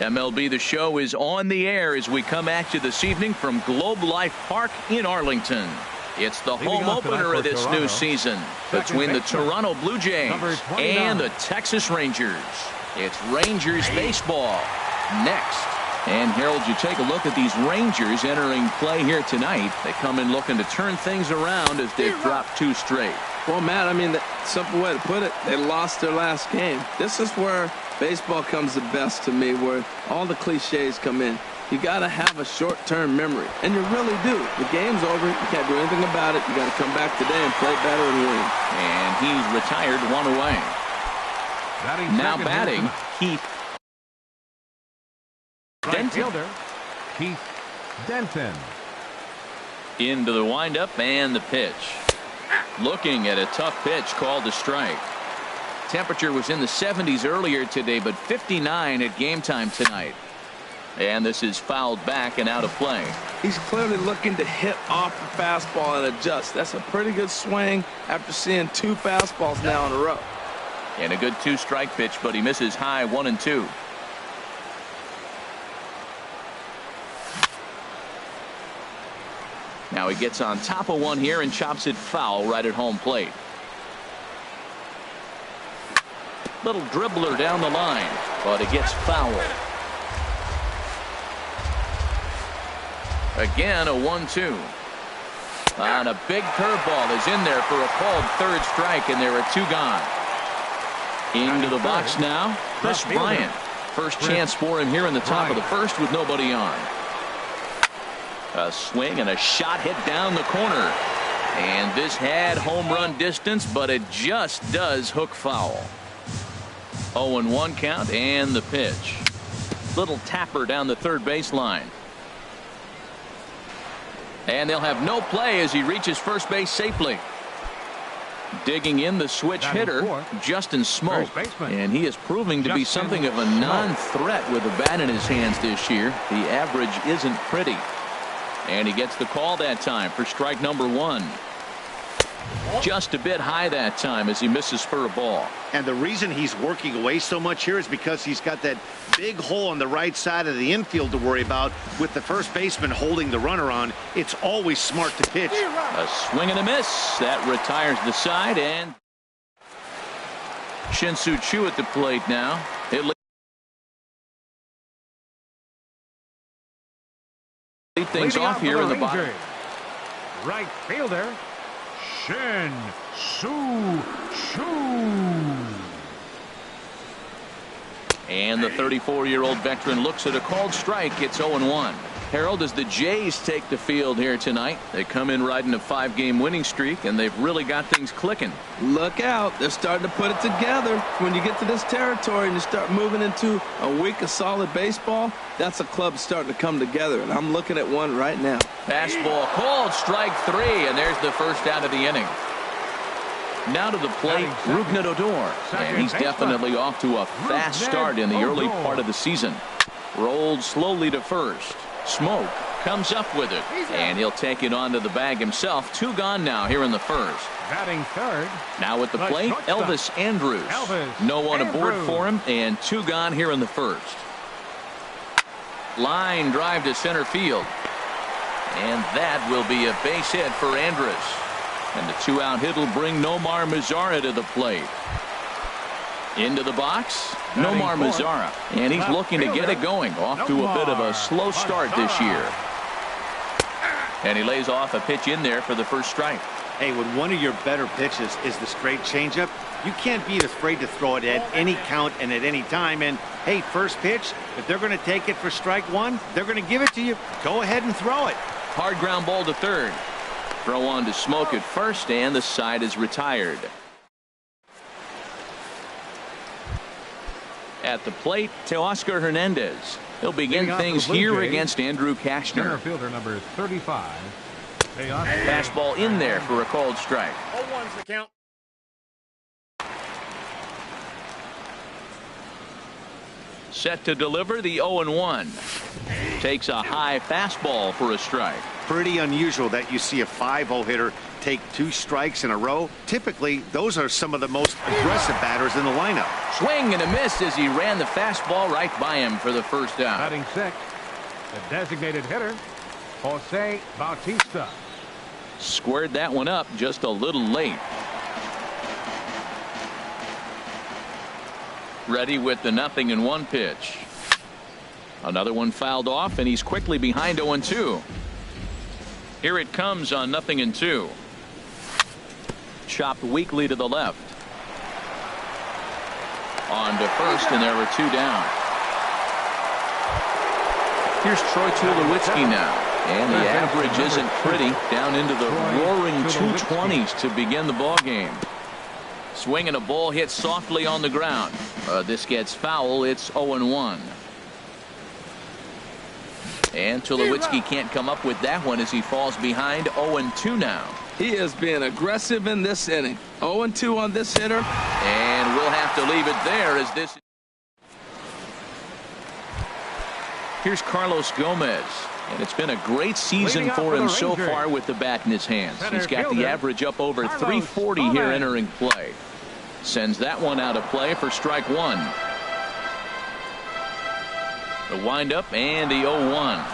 MLB The Show is on the air as we come at you this evening from Globe Life Park in Arlington. It's the home opener of this new season between the Toronto Blue Jays and the Texas Rangers. It's Rangers baseball next. And Harold, you take a look at these Rangers entering play here tonight. They come in looking to turn things around as they've dropped 2 straight. Well, Matt, I mean, the simple way to put it, they lost their last game. This is where baseball comes the best to me, where all the cliches come in. You got to have a short-term memory, and you really do. The game's over. You can't do anything about it. You got to come back today and play better and win. And he's retired 1 away. Now batting, Keith Denton. Keith Denton. Into the windup and the pitch. Looking at a tough pitch called a strike. Temperature was in the 70s earlier today, but 59 at game time tonight. And this is fouled back and out of play. He's clearly looking to hit off the fastball and adjust. That's a pretty good swing after seeing 2 fastballs now in a row. And a good 2-strike pitch, but he misses high 1 and 2. Now he gets on top of one here and chops it foul right at home plate. Little dribbler down the line, but it gets foul. Again, a 1-2. And a big curveball is in there for a called 3rd strike, and there are 2 gone. Into the box now, Chris Bryant. First chance for him here in the top of the 1st with nobody on. A swing and a shot hit down the corner. And this had home run distance, but it just does hook foul. 0-1 count and the pitch. Little tapper down the 3rd baseline. And they'll have no play as he reaches first base safely. Digging in the switch hitter, Justin Smoke. And he is proving to be something of a non-threat with a bat in his hands this year. The average isn't pretty. And he gets the call that time for strike number 1. Just a bit high that time as he misses for a ball. And the reason he's working away so much here is because he's got that big hole on the right side of the infield to worry about. With the first baseman holding the runner on, it's always smart to pitch. A swing and a miss. That retires the side, and Shin-Soo Choo at the plate now. It lead things off here in the bottom. Right fielder, Shin-Soo Choo. And the 34-year-old veteran looks at a called strike. It's 0-1. Harold, as the Jays take the field here tonight, they come in riding a 5-game winning streak, and they've really got things clicking. Look out. They're starting to put it together. When you get to this territory and you start moving into a week of solid baseball, that's a club starting to come together, and I'm looking at one right now. Fastball called, strike 3, and there's the first out of the inning. Now to the plate, Rougned Odor, and he's definitely off to a fast start in the early part of the season. Rolled slowly to first. Smoke comes up with it, and he'll take it onto the bag himself. 2 gone now here in the 1st. Batting 3rd. Now at the plate, Elvis Andrus. No one aboard for him, and 2 gone here in the 1st. Line drive to center field, and that will be a base hit for Andrus. And the 2-out hit will bring Nomar Mazara to the plate. Into the box, Nomar Mazara, and he's looking to get it going. Off to a bit of a slow start this year. And he lays off a pitch in there for the 1st strike. Hey, when one of your better pitches is the straight changeup, you can't be afraid to throw it at any count and at any time. And hey, first pitch, if they're going to take it for strike 1, they're going to give it to you. Go ahead and throw it. Hard ground ball to 3rd. Throw on to Smoke at 1st, and the side is retired. At the plate, Teoscar Hernandez. He'll begin things here against Andrew Cashner. Center fielder number 35. Fastball in there for a called strike. 0-1's the count. Set to deliver the 0-1. Takes a high fastball for a strike. Pretty unusual that you see a 5-0 hitter take 2 strikes in a row, typically those are some of the most aggressive batters in the lineup. Swing and a miss as he ran the fastball right by him for the first out. Batting 6, the designated hitter, Jose Bautista. Squared that one up just a little late. Ready with the 0-1 pitch. Another one fouled off, and he's quickly behind 0-2. Here it comes on 0-2. Chopped weakly to the left. On to first, and there were 2 down. Here's Troy Tulowitzki now. And the average isn't pretty. Down into the roaring 220s to begin the ball game. Swinging a ball hit softly on the ground. This gets foul. It's 0-1. And Tulowitzki can't come up with that one as he falls behind 0-2 now. He is being aggressive in this inning. 0-2 on this hitter. And we'll have to leave it there as this. Here's Carlos Gomez. And it's been a great season for him so far with the bat in his hands. He's got the average up over 340 here entering play. Sends that one out of play for strike 1. The windup and the 0-1.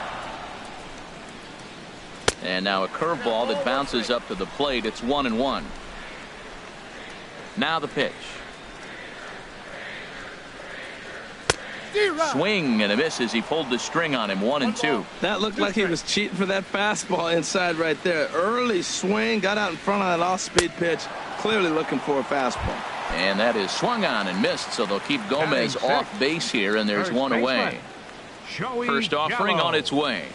And now a curveball that bounces up to the plate. It's 1-1. Now the pitch. Swing and a miss as he pulled the string on him. 1-2. That looked like he was cheating for that fastball inside right there. Early swing, got out in front of that off-speed pitch. Clearly looking for a fastball. And that is swung on and missed, so they'll keep Gomez off base here, and there's 1 away. First offering on its way.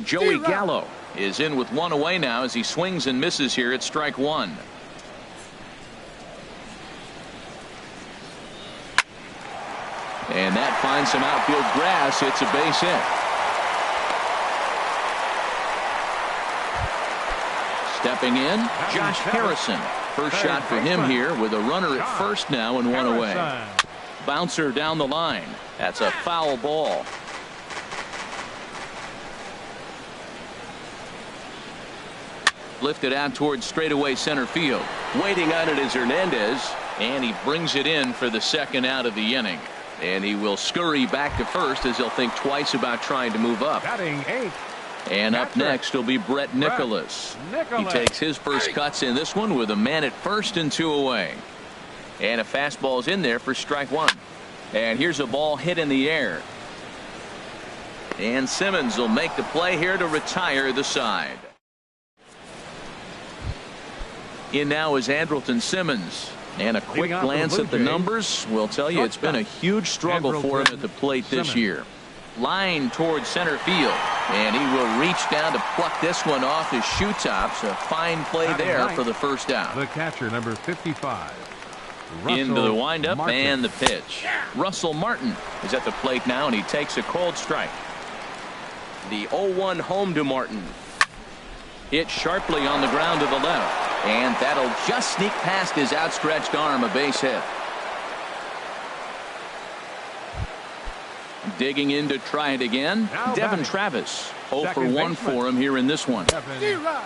Joey Gallo is in with 1 away now as he swings and misses here at strike 1. And that finds some outfield grass. It's a base hit. Stepping in, Josh Harrison. First shot for him here with a runner at first now and 1 away. Bouncer down the line. That's a foul ball. Lifted out towards straightaway center field. Waiting on it is Hernandez, and he brings it in for the second out of the inning. And he will scurry back to first as he'll think twice about trying to move up. Batting 8. And up next will be Brett Nicholas. He takes his first cuts in this one with a man at first and 2 away. And a fastball's in there for strike 1. And here's a ball hit in the air. And Simmons will make the play here to retire the side. In now is Andrelton Simmons. And a quick glance at the numbers will tell you it's been a huge struggle for him at the plate this year. Line towards center field, and he will reach down to pluck this one off his shoe tops. A fine play there for the first out. The catcher, number 55. Into the windup and the pitch. Russell Martin is at the plate now, and he takes a cold strike. The 0-1 home to Martin. Hit sharply on the ground to the left, and that'll just sneak past his outstretched arm. A base hit. Digging in to try it again, Devin Travis. 0 for 1 for him here in this one.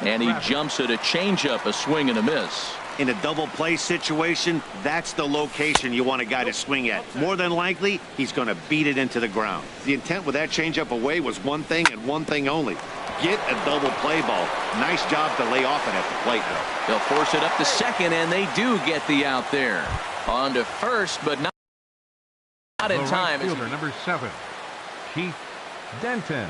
And he jumps at a changeup, a swing and a miss. In a double play situation, that's the location you want a guy to swing at. More than likely, he's going to beat it into the ground. The intent with that changeup away was one thing and one thing only. Get a double play ball. Nice job to lay off it at the plate, though. They'll force it up to second, and they do get the out there. On to first, but not in time. Right fielder, number 7, Keith Denton.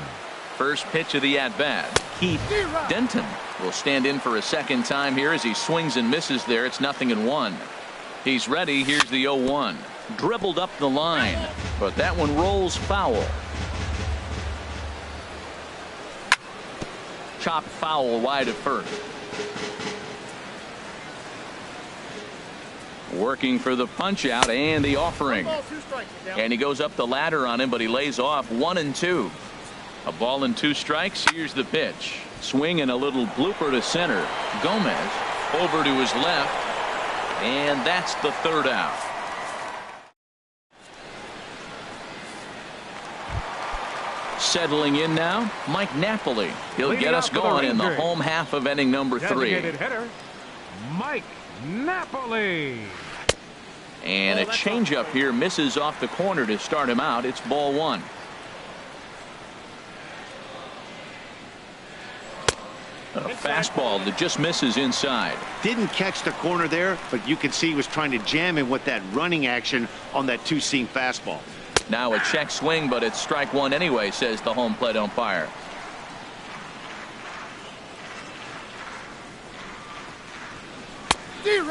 First pitch of the at-bat. Keith Denton will stand in for a second time here as he swings and misses there. It's 0-1. He's ready. Here's the 0-1. Dribbled up the line, but that one rolls foul. Chopped foul wide at first. Working for the punch out and the offering. And he goes up the ladder on him, but he lays off 1-2. A ball and 2 strikes. Here's the pitch. Swing and a little blooper to center. Gomez over to his left. And that's the third out. Settling in now, Mike Napoli. He'll get us going in the home half of inning number 3. Designated hitter, Mike Napoli. And a changeup here misses off the corner to start him out. It's ball 1. A fastball that just misses inside. Didn't catch the corner there, but you can see he was trying to jam him with that running action on that two-seam fastball. Now a check swing, but it's strike 1 anyway, says the home plate umpire.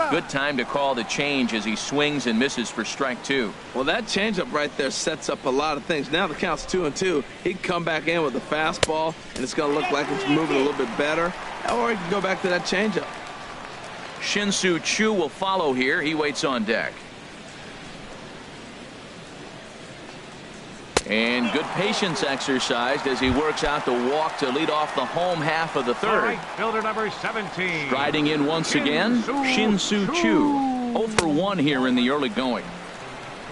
Good time to call the change as he swings and misses for strike 2. Well, that changeup right there sets up a lot of things. Now the count's 2-2. He can come back in with a fastball, and it's going to look like it's moving a little bit better. Or he can go back to that changeup. Shin-Soo Choo will follow here. He waits on deck. And good patience exercised as he works out the walk to lead off the home half of the 3rd. Right fielder number 17. Striding in once again, Shin-Soo Choo. 0 for 1 here in the early going.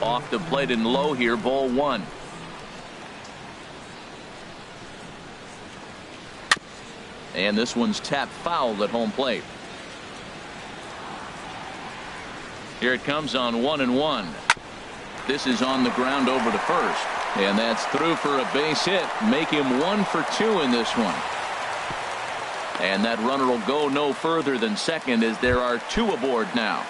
Off the plate and low here, ball 1. And this one's tapped foul at home plate. Here it comes on 1-1. This is on the ground over to first. And that's through for a base hit. Make him 1 for 2 in this one. And that runner will go no further than second as there are 2 aboard now.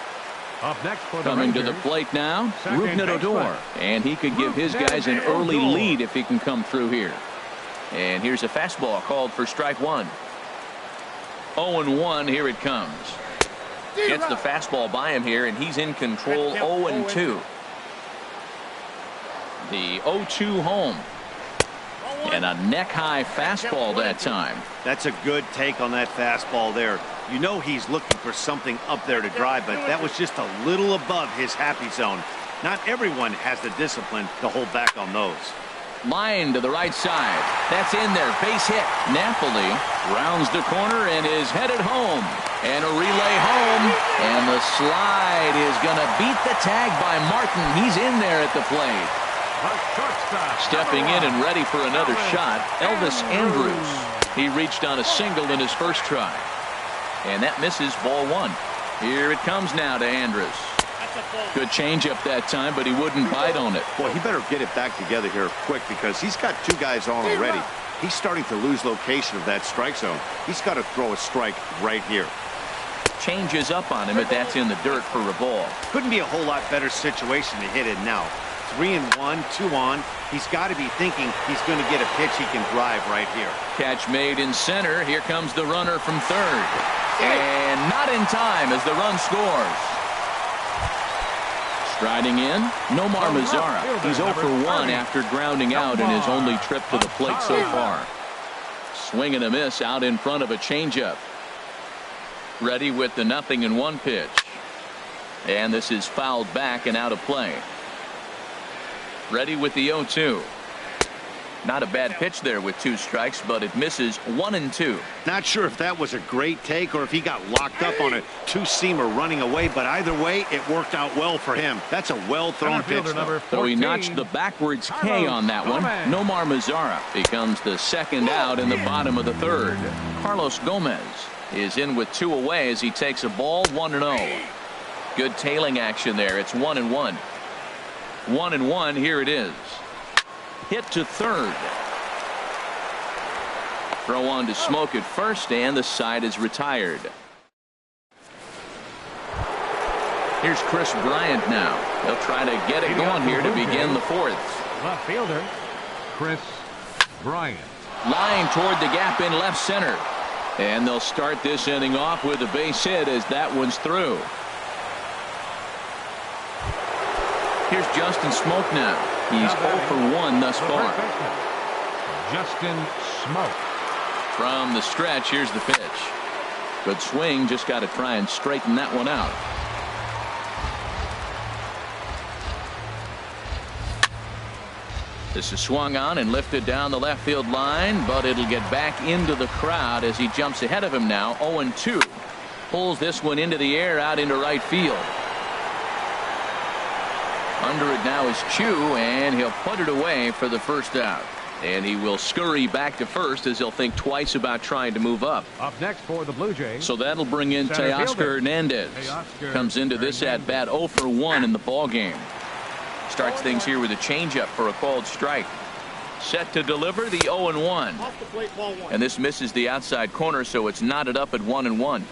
Up next for the Coming to Rangers, the plate now, second Rougned Odor. baseman. And he could give his guys an early lead if he can come through here. And here's a fastball called for strike 1. 0-1, here it comes. Gets the fastball by him here, and he's in control. 0-2. The 0-2 home. And a neck-high fastball that time. That's a good take on that fastball there. You know he's looking for something up there to drive, but that was just a little above his happy zone. Not everyone has the discipline to hold back on those. Line to the right side. That's in there. Base hit. Napoli rounds the corner and is headed home. And a relay home. And the slide is going to beat the tag by Martin. He's in there at the plate. Stepping in and ready for another shot, Elvis Andrus. He reached on a single in his first try. And that misses, ball 1. Here it comes now to Andrus. Good changeup that time, but he wouldn't bite on it. Boy, he better get it back together here quick because he's got 2 guys on already. He's starting to lose location of that strike zone. He's got to throw a strike right here. Changes up on him, but that's in the dirt for a ball. Couldn't be a whole lot better situation to hit it now. 3-1, 2 on. He's got to be thinking he's going to get a pitch he can drive right here. Catch made in center. Here comes the runner from third. And not in time as the run scores. Striding in, Nomar Mazara. He's 0 for 1 after grounding out in his only trip to the plate so far. Swing and a miss out in front of a changeup. Ready with the 0-1 pitch. And this is fouled back and out of play. Ready with the 0-2. Not a bad pitch there with 2 strikes, but it misses 1-2. Not sure if that was a great take or if he got locked up on a 2-seamer running away, but either way, it worked out well for him. That's a well-thrown pitch, though. So he notched the backwards K on that one. Nomar Mazara becomes the second out in the bottom of the 3rd. Carlos Gomez is in with 2 away as he takes a ball 1-0. Good tailing action there. It's 1-1. 1-1. Here it is. Hit to third. Throw on to Smoke at first, and the side is retired. Here's Chris Bryant now. They'll try to get it going here to begin the 4th. Left fielder, Chris Bryant. Line toward the gap in left center. And they'll start this inning off with a base hit as that one's through. Here's Justin Smoke now. He's 0 for 1 thus far. Justin Smoke. From the stretch, here's the pitch. Good swing, just got to try and straighten that one out. This is swung on and lifted down the left field line, but it'll get back into the crowd as he jumps ahead of him now. 0-2. Pulls this one into the air out into right field. Under it now is Choo, and he'll put it away for the first out. And he will scurry back to first as he'll think twice about trying to move up. Up next for the Blue Jays. So that'll bring in Teoscar Hernandez. Comes into this at bat 0 for 1 in the ball game. Starts things here with a changeup for a called strike. Set to deliver the 0-1. And this misses the outside corner, so it's knotted up at 1-1.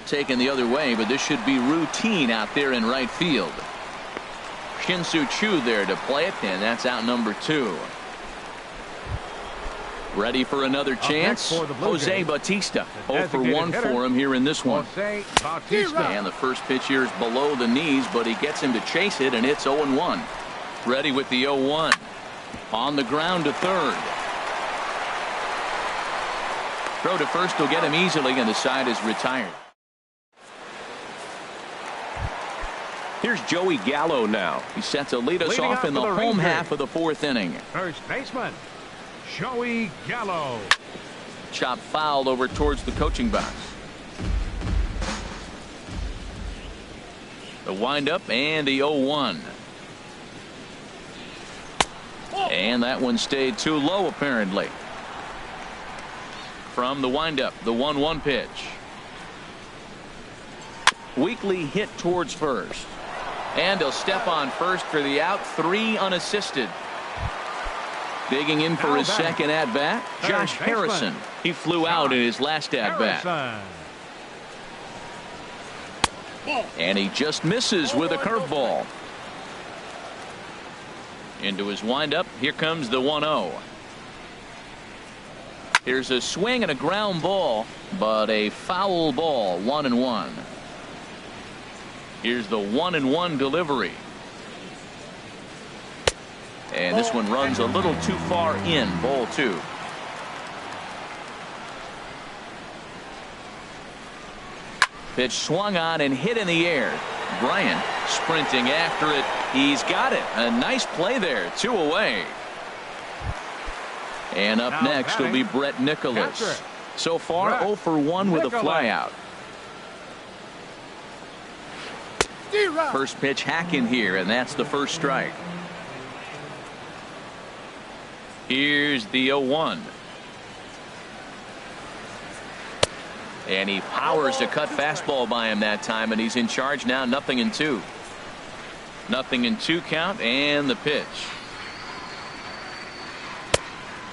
Taken the other way, but this should be routine out there in right field. Shin-Soo Choo there to play it, and that's out number 2. Ready for another chance. Jose Bautista. 0 for 1 for him here in this one. And the first pitch here is below the knees, but he gets him to chase it, and it's 0-1. Ready with the 0-1. On the ground to third. Throw to first will get him easily, and the side is retired. Here's Joey Gallo now. He's set to lead us off in the home half of the 4th inning. First baseman, Joey Gallo. Chop fouled over towards the coaching box. The windup and the 0-1. And that one stayed too low apparently. From the windup, the 1-1 pitch. Weakly hit towards first. And he'll step on first for the out. 3 unassisted. Digging in for his second at bat, Josh Harrison. He flew out in his last at bat. And he just misses with a curveball. Into his windup. Here comes the 1-0. Here's a swing and a ground ball, but a foul ball. 1-1. Here's the 1-1 delivery. And this one runs a little too far in. Ball 2. Pitch swung on and hit in the air. Bryant sprinting after it. He's got it. A nice play there. 2 away. And up next will be Brett Nicholas. So far 0 for 1 with a flyout. First pitch hack in here, and that's the first strike. Here's the 0-1. And he powers a cut fastball by him that time, and he's in charge now. 0-2. 0-2 count, and the pitch.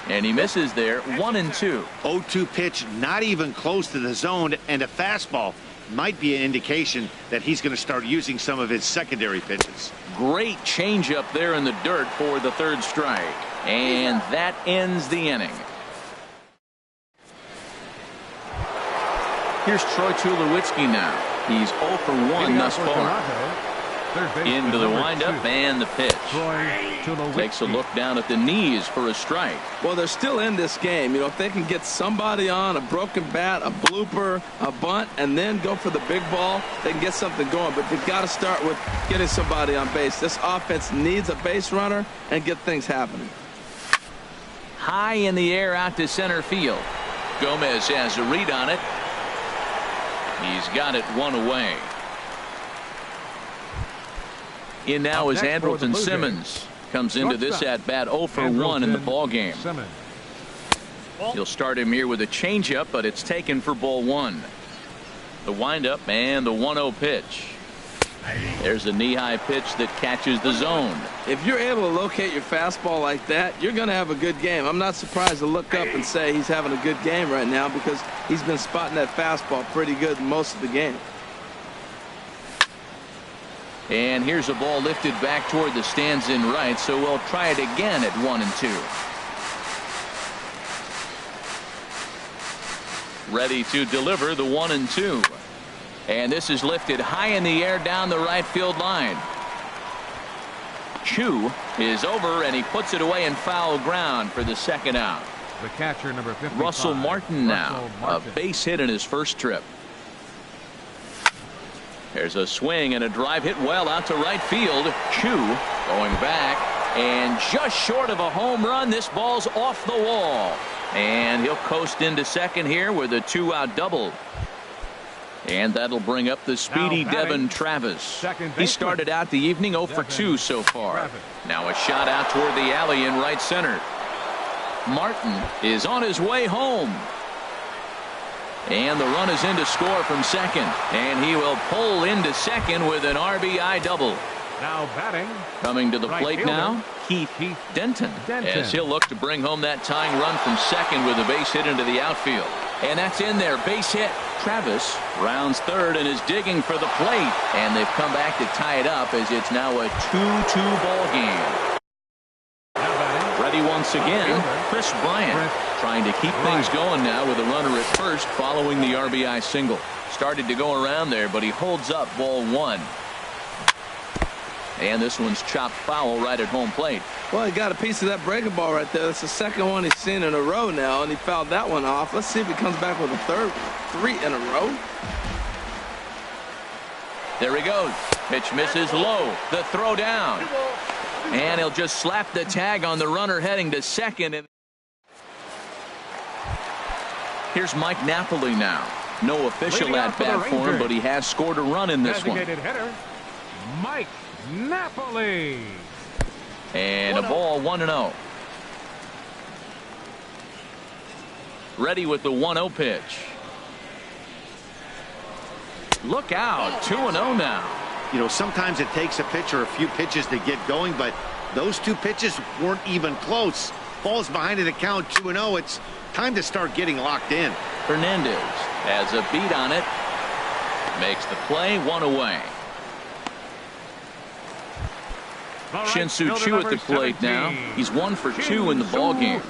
And he misses there. 1-2. 0-2 pitch, not even close to the zone, and a fastball might be an indication that he's going to start using some of his secondary pitches. Great changeup there in the dirt for the third strike. And that ends the inning. Here's Troy Tulowitzki now. He's 0 for 1 thus far. Into the windup and the pitch. Takes a look down at the knees for a strike. Well, they're still in this game. You know, if they can get somebody on a broken bat, a blooper, a bunt, and then go for the big ball, they can get something going. But they've got to start with getting somebody on base. This offense needs a base runner and get things happening. High in the air out to center field. Gomez has a read on it. He's got it 1 away. In now is Andrelton Simmons. Comes into this at bat 0 for 1 in the ball game. He'll start him here with a changeup, but it's taken for ball 1. The windup and the 1-0 pitch. There's a knee-high pitch that catches the zone. If you're able to locate your fastball like that, you're going to have a good game. I'm not surprised to look up and say he's having a good game right now because he's been spotting that fastball pretty good most of the game. And here's a ball lifted back toward the stands in right, so we'll try it again at 1-2. Ready to deliver the 1-2. And this is lifted high in the air down the right field line. Chu is over, and he puts it away in foul ground for the second out. The catcher, number 55, Russell Martin now. A base hit in his first trip. There's a swing and a drive hit well out to right field. Chu going back, and just short of a home run. This ball's off the wall, and he'll coast into second here with a 2-out double. And that'll bring up the speedy Devin Travis. He started out the evening 0 for 2 so far. Now a shot out toward the alley in right center. Martin is on his way home. And the run is in to score from second. And he will pull into second with an RBI double. Now batting. Coming to the plate now, Keith Denton, as he'll look to bring home that tying run from second with a base hit into the outfield. And that's in there, base hit. Travis rounds third and is digging for the plate. And they've come back to tie it up as it's now a 2-2 ball game. Ready once again, Chris Bryant, trying to keep things going now with a runner at first following the RBI single. Started to go around there, but he holds up ball one. And this one's chopped foul right at home plate. Well, he got a piece of that breaking ball right there. That's the second one he's seen in a row now, and he fouled that one off. Let's see if he comes back with a third, 3 in a row. There he goes. Pitch misses low. The throw down. And he'll just slap the tag on the runner heading to second. And here's Mike Napoli now. No official at bat for him, but he has scored a run in this one. Hitter, Mike Napoli. And a ball 1-0. Ready with the 1-0 pitch. Look out. 2-0 now. You know, sometimes it takes a pitcher a few pitches to get going, but those 2 pitches weren't even close. Falls behind in the count 2-0. It's time to start getting locked in. Hernandez has a beat on it. Makes the play, 1 away. Shin-Soo Choo at the plate now. He's 1 for 2 in the ball game.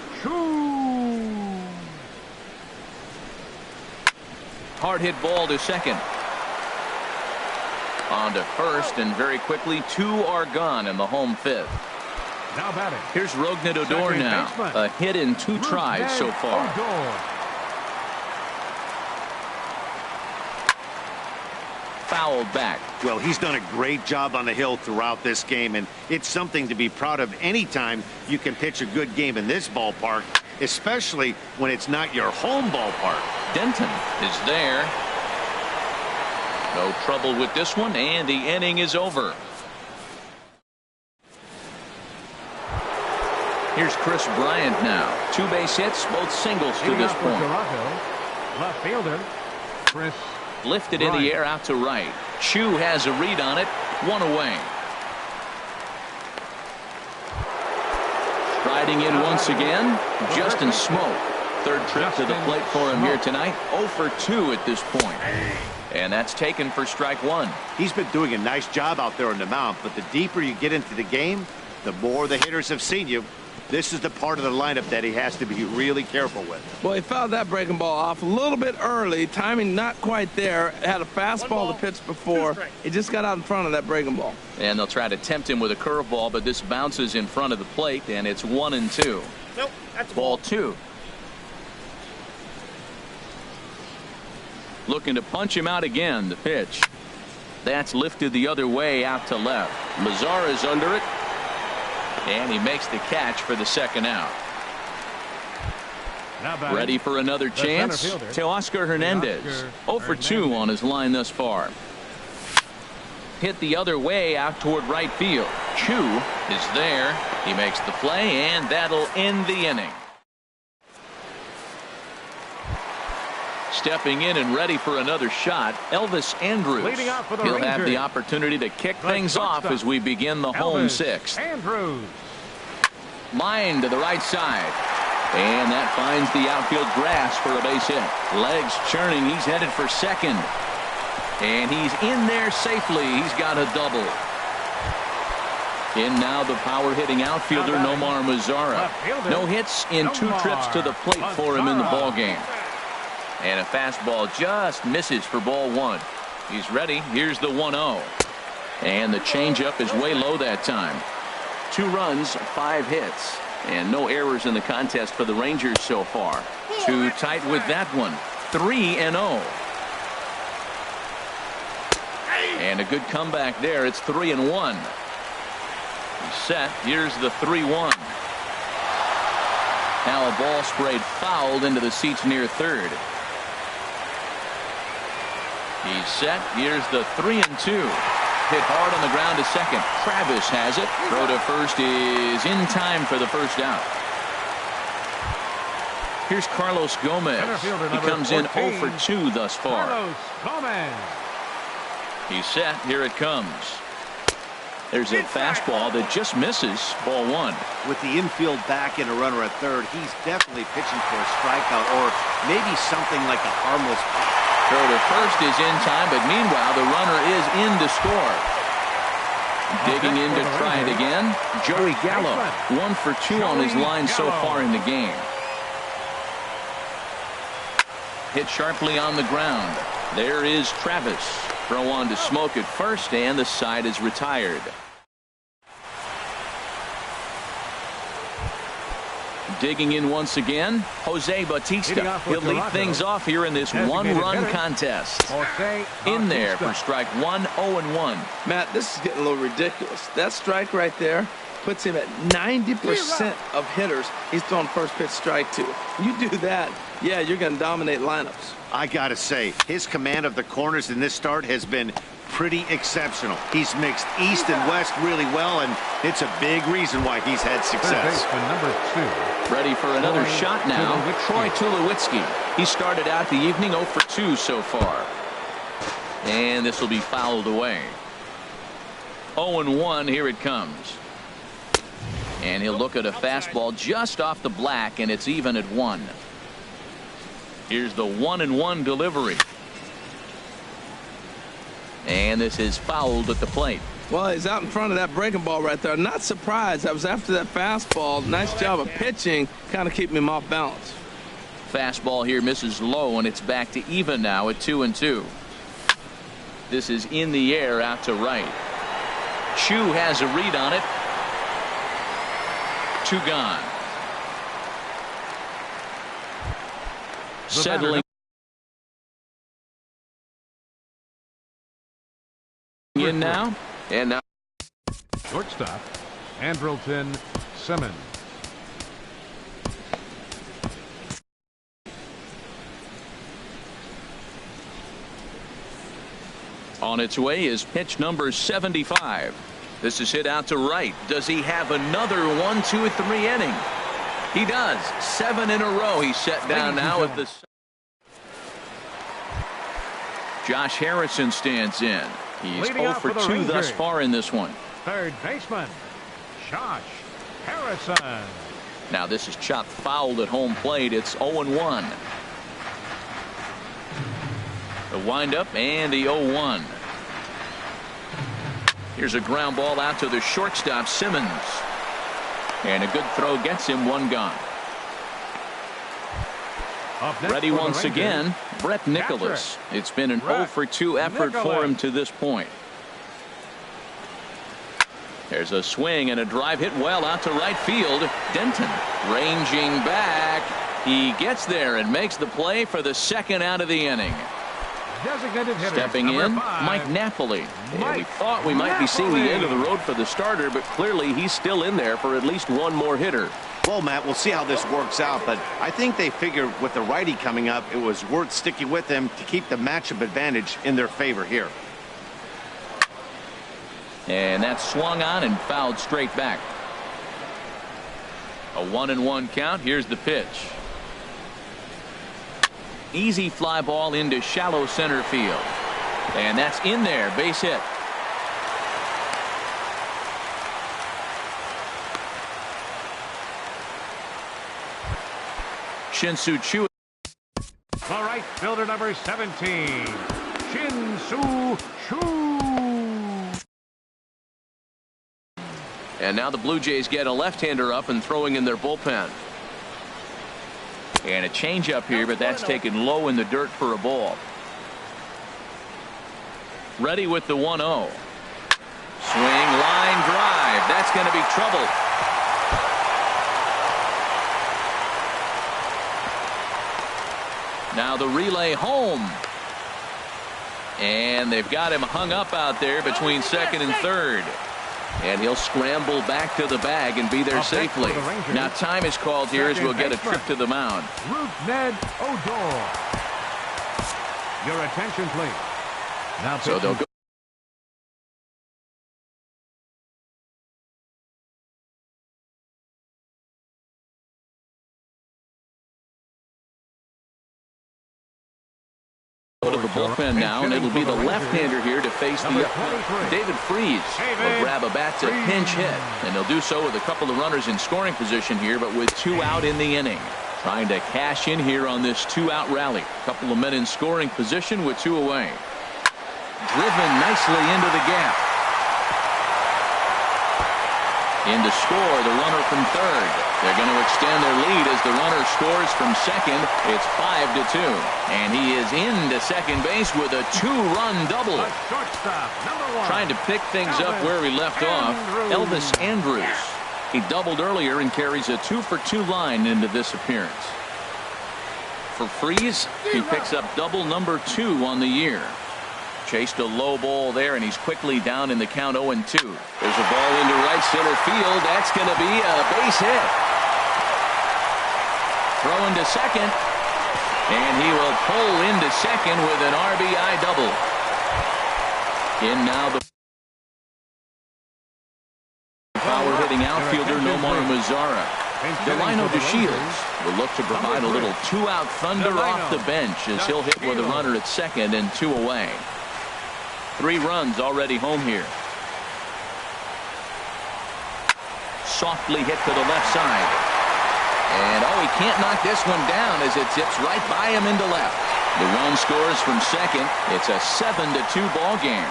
Hard hit ball to second. On to first, and very quickly 2 are gone in the home 5th. Now batting. Here's Rougned Odor now. A hit in 2 tries so far. Fouled back. Well, he's done a great job on the hill throughout this game, and it's something to be proud of anytime you can pitch a good game in this ballpark, especially when it's not your home ballpark. Denton is there. No trouble with this one, and the inning is over. Here's Chris Bryant now. 2 base hits, both singles to this point. Left fielder, Chris Lifted in the air out to right. Choo has a read on it. 1 away. Striding in once again, Justin Smoke. 3rd trip to the plate for him here tonight. 0 for 2 at this point. And that's taken for strike 1. He's been doing a nice job out there on the mound, but the deeper you get into the game, the more the hitters have seen you. This is the part of the lineup that he has to be really careful with. Well, he fouled that breaking ball off a little bit early. Timing not quite there. Had a fastball to pitch before. He just got out in front of that breaking ball. And they'll try to tempt him with a curveball, but this bounces in front of the plate, and it's 1-2. Nope, that's ball 2. Looking to punch him out again. The pitch. That's lifted the other way out to left. Mazar is under it. And he makes the catch for the 2nd out. Ready for another chance? Teoscar Hernandez. 0 for 2 on his line thus far. Hit the other way out toward right field. Choo is there. He makes the play, and that'll end the inning. Stepping in and ready for another shot, Elvis Andrus. He'll have the opportunity to kick things off as we begin the home 6th. Line to the right side. And that finds the outfield grass for a base hit. Legs churning. He's headed for second. And he's in there safely. He's got a double. In now the power-hitting outfielder, Nomar Mazara. No hits in 2 trips to the plate for him in the ballgame. And a fastball just misses for ball 1. He's ready. Here's the 1-0. And the changeup is way low that time. 2 runs, 5 hits. And no errors in the contest for the Rangers so far. Too tight with that one. 3-0. And a good comeback there. It's 3-1. He's set. Here's the 3-1. Now a ball sprayed fouled into the seats near third. He's set. Here's the 3-2. Hit hard on the ground to second. Travis has it. Throw to first is in time for the first out. Here's Carlos Gomez. He comes in 0 for 2 thus far. Carlos Gomez. He's set. Here it comes. There's a fastball that just misses. Ball 1. With the infield back and a runner at third, he's definitely pitching for a strikeout or maybe something like a harmless. Throw to first is in time, but meanwhile the runner is in to score. Digging in to try it again. Joey Gallo. 1 for 2 on his line so far in the game. Hit sharply on the ground. There is Travis. Throw on to Smoke at first, and the side is retired. Digging in once again, Jose Bautista. He'll lead things off here in this one-run contest. In there for strike 1, 0-1. Matt, this is getting a little ridiculous. That strike right there puts him at 90% of hitters he's thrown first pitch strike to. You do that, yeah, you're going to dominate lineups. I got to say, his command of the corners in this start has been pretty exceptional. He's mixed east and west really well, and it's a big reason why he's had success. Number 2. Ready for another shot now. Troy Tulowitzki. He started out the evening 0 for 2 so far. And this will be fouled away. 0-1. Here it comes. And he'll look at a fastball just off the black, and it's even at 1. Here's the 1-1 delivery. And this is fouled at the plate. Well, he's out in front of that breaking ball right there. Not surprised. I was after that fastball. Nice job of pitching, kind of keeping him off balance. Fastball here misses low, and it's back to even now at 2-2. This is in the air out to right. Chu has a read on it. 2 gone. Settling in now, and now Shortstop, Andrelton Simmons. on its way is pitch number 75. This is hit out to right. Does he have another 1, 2, 3 inning? He does. 7 in a row. He's set down now at the. Josh Harrison stands in. He's 0 for 2 thus far in this one. Third baseman, Josh Harrison. Now this is chopped fouled at home plate. It's 0-1. The windup and the 0-1. Here's a ground ball out to the shortstop, Simmons. And a good throw gets him 1 gone. Ready once again, Brett Nicholas. It's been an 0 for 2 effort for him to this point. There's a swing and a drive hit well out to right field. Denton ranging back. He gets there and makes the play for the 2nd out of the inning. Stepping in, Mike Napoli. And we thought we might be seeing the end of the road for the starter, but clearly he's still in there for at least 1 more hitter. Well, Matt, we'll see how this works out, but I think they figured with the righty coming up, it was worth sticking with him to keep the matchup advantage in their favor here. And that's swung on and fouled straight back. A 1-1 count. Here's the pitch. Easy fly ball into shallow center field. And that's in there. Base hit. Shin-Soo Choo. All right, fielder number 17, Shin-Soo Choo. And now the Blue Jays get a left-hander up and throwing in their bullpen. And a changeup here, but that's taken low in the dirt for a ball. Ready with the 1-0. Swing, line drive. That's going to be trouble. Now the relay home. And they've got him hung up out there between 2nd and 3rd. And he'll scramble back to the bag and be there safely. Now time is called here as we'll get a trip to the mound. Ruth Ned Odor. Your attention, please. Now So they'll go to the bullpen now, and it'll be the left-hander here to face the David Freese. Will grab a bat to pinch hit, and they'll do so with a couple of runners in scoring position here, but with 2 out in the inning. Trying to cash in here on this 2-out rally. A couple of men in scoring position with 2 away. Driven nicely into the gap. In to score, the runner from third. They're going to extend their lead as the runner scores from second. It's 5-2. And he is into second base with a 2-run double. Trying to pick things up where we left off. Elvis Andrus. He doubled earlier and carries a 2-for-2 line into this appearance. For Freese, he picks up double number 2 on the year. Chased a low ball there, and he's quickly down in the count 0-2. There's a ball into right center field. That's going to be a base hit. Throwing to second, and he will pull into second with an RBI double. In now the power-hitting outfielder Nomar Mazara. Delino DeShields will look to provide a little 2-out thunder off the bench as he'll hit with a runner at second and 2 away. 3 runs already home here. Softly hit to the left side. And he can't knock this one down as it zips right by him into left. The run scores from second. It's a 7-2 ball game.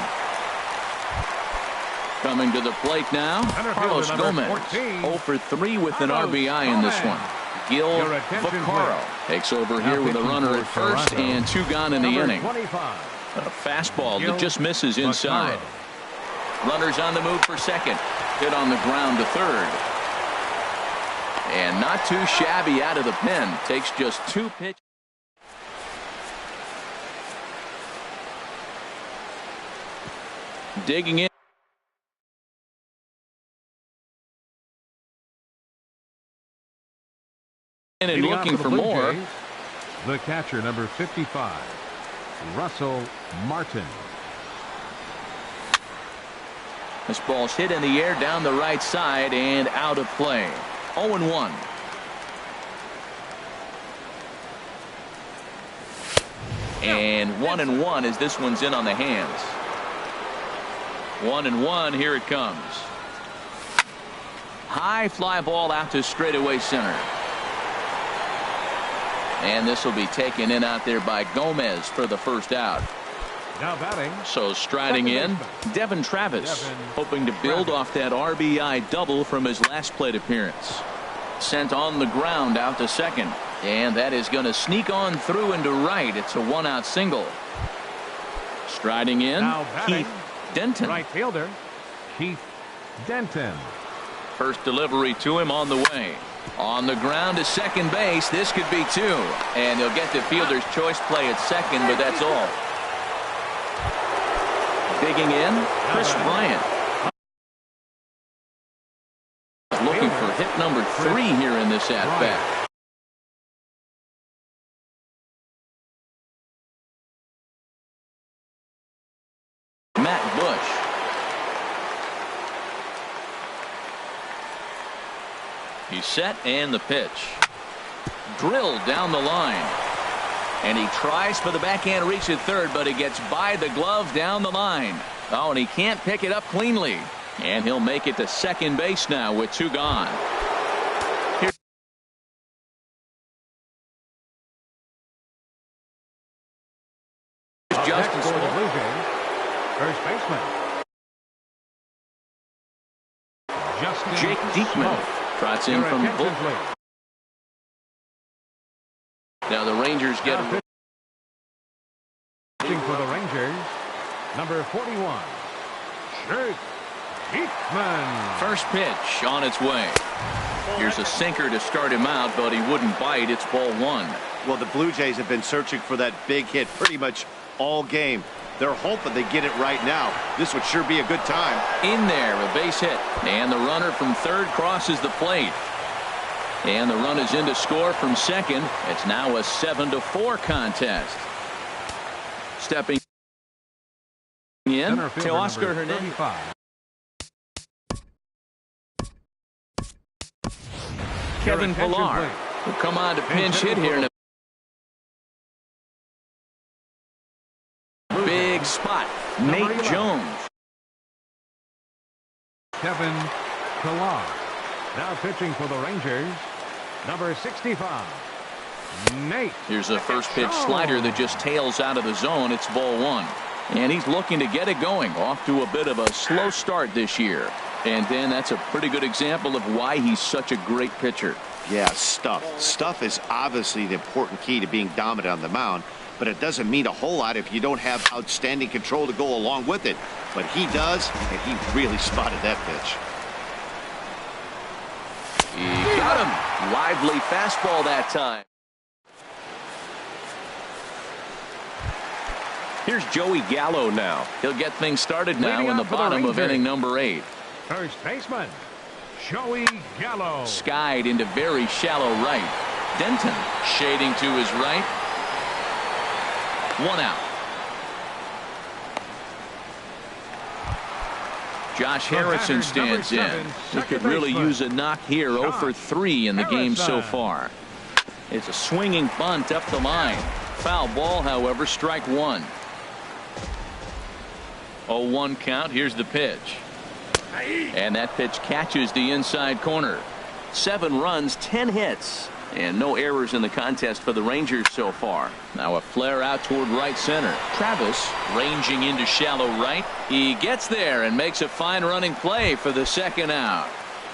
Coming to the plate now, Carlos Gomez. 0 for 3 with an RBI in this one. Gil Vaccaro takes over here with a runner at first and 2 gone in the inning. A fastball that just misses inside. Runners on the move for second. Hit on the ground to third. And not too shabby out of the pen. Takes just 2 pitches. Digging in. And looking for more. The catcher, number 55, Russell Martin. This ball's hit in the air down the right side and out of play. 0-1. And 1-1 as this one's in on the hands. 1-1. Here it comes. High fly ball out to straightaway center. And this will be taken in out there by Gomez for the first out. Now batting. So striding in, Devin Travis, hoping to build off that RBI double from his last plate appearance. Sent on the ground out to second. And that is going to sneak on through into right. It's a 1-out single. Striding in, Keith Denton. Right fielder, Keith Denton. First delivery to him on the way. On the ground to second base. This could be 2. And he'll get the fielder's choice play at second, but that's all. Digging in, Chris Bryant. Looking for hit number 3 here in this at-bat. Matt Bush. He's set, and the pitch. Drilled down the line. And he tries for the backhand reach at third, but it gets by the glove down the line. Oh, and he can't pick it up cleanly. And he'll make it to second base now with 2 gone. Here's Justin for the Blue Jays, first baseman Jake Diekman trots in from bull. Now the Rangers get him. Pitching for the Rangers, number 41, Jake Diekman. First pitch on its way. Here's a sinker to start him out, but he wouldn't bite. It's ball 1. Well, the Blue Jays have been searching for that big hit pretty much all game. They're hoping they get it right now. This would sure be a good time. In there, a base hit. And the runner from third crosses the plate. And the run is in to score from second. It's now a 7-4 contest. Stepping in Center fielder Teoscar number Hernandez. 35. Kevin Your attention, Pillar please. will come on to pinch hit here in a big spot. Number Nate 11. Jones. Kevin Pillar. Now pitching for the Rangers, number 65, Nate. Here's a first pitch slider that just tails out of the zone. It's ball one. And he's looking to get it going. Off to a bit of a slow start this year. And Dan, that's a pretty good example of why he's such a great pitcher. Yeah, stuff. Stuff is obviously the important key to being dominant on the mound, but it doesn't mean a whole lot if you don't have outstanding control to go along with it. But he does, and he really spotted that pitch. He got him. Lively fastball that time. Here's Joey Gallo now. He'll get things started now Leading in the off for the bottom of Rangers. inning number 8. First baseman, Joey Gallo. Skied into very shallow right. Denton shading to his right. 1 out. Josh Harrison stands in. He could really use a knock here. 0 for 3 in the game so far. It's a swinging bunt up the line. Foul ball, however, strike one. 0-1 count. Here's the pitch. And that pitch catches the inside corner. 7 runs, 10 hits, and no errors in the contest for the Rangers so far. Now a flare out toward right center. Travis ranging into shallow right. He gets there and makes a fine running play for the second out.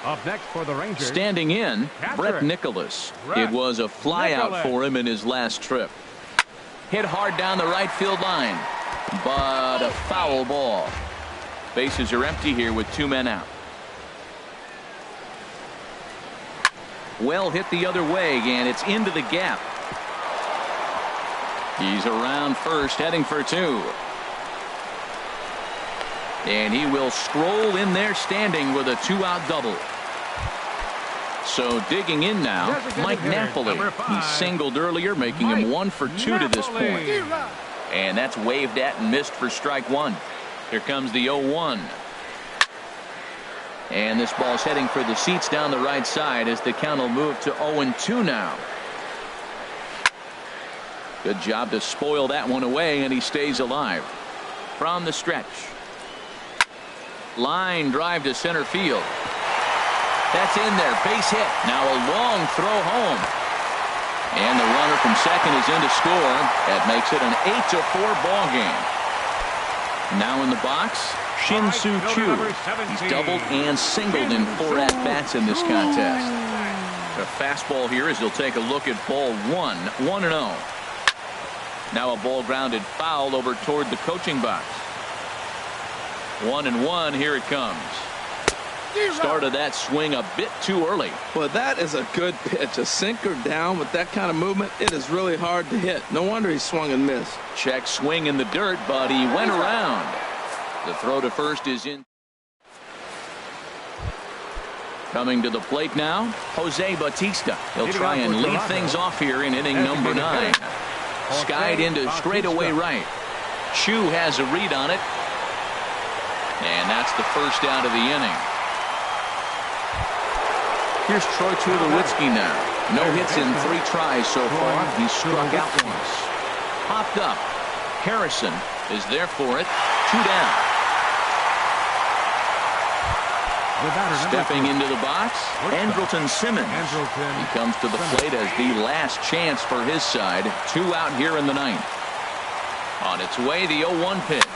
Up next for the Rangers, Standing in, Catcher. Brett Nicholas. Brett It was a flyout Nicholas. for him in his last trip. Hit hard down the right field line, but a foul ball. Bases are empty here with 2 men out. Well hit the other way, and it's into the gap. He's around first, heading for 2. And he will scroll in there standing with a 2-out double. So digging in now, Designated Mike hitter, Napoli. number 5. He singled earlier, making him 1 for 2 to this Napoli. point. And that's waved at and missed for strike one. Here comes the 0-1. And this ball's heading for the seats down the right side as the count will move to 0-2 now. Good job to spoil that one away, and he stays alive. From the stretch. Line drive to center field. That's in there. Base hit. Now a long throw home. And the runner from second is in to score. That makes it an 8-4 ball game. Now in the box, Shin-Soo Choo. He's doubled and singled in 4 at-bats in this contest. A fastball here as he'll take a look at ball 1. 1-0. Now a ball grounded foul over toward the coaching box. 1-1. Here it comes. Started that swing a bit too early. Well, that is a good pitch. A sinker down with that kind of movement, it is really hard to hit. No wonder he swung and missed. Check swing in the dirt, but he went around. The throw to first is in. Coming to the plate now, Jose Bautista. He'll try and lead things off here in inning number 9. Skied into straightaway right. Choo has a read on it. And that's the first out of the inning. Here's Troy Tulowitzki now. No hits in 3 tries so far. He struck out once. Popped up. Harrison is there for it. 2 down. Stepping into the box, Andrelton Simmons. He comes to the plate as the last chance for his side. 2 out here in the 9th. On its way, the 0-1 pitch.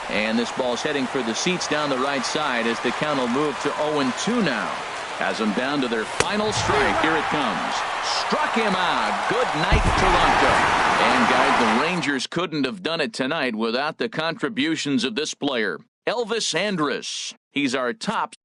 And this ball's heading for the seats down the right side as the count will move to 0-2 now. Has them down to their final strike. Here it comes. Struck him out. Good night, Toronto. And guys, the Rangers couldn't have done it tonight without the contributions of this player, Elvis Andrus. He's our top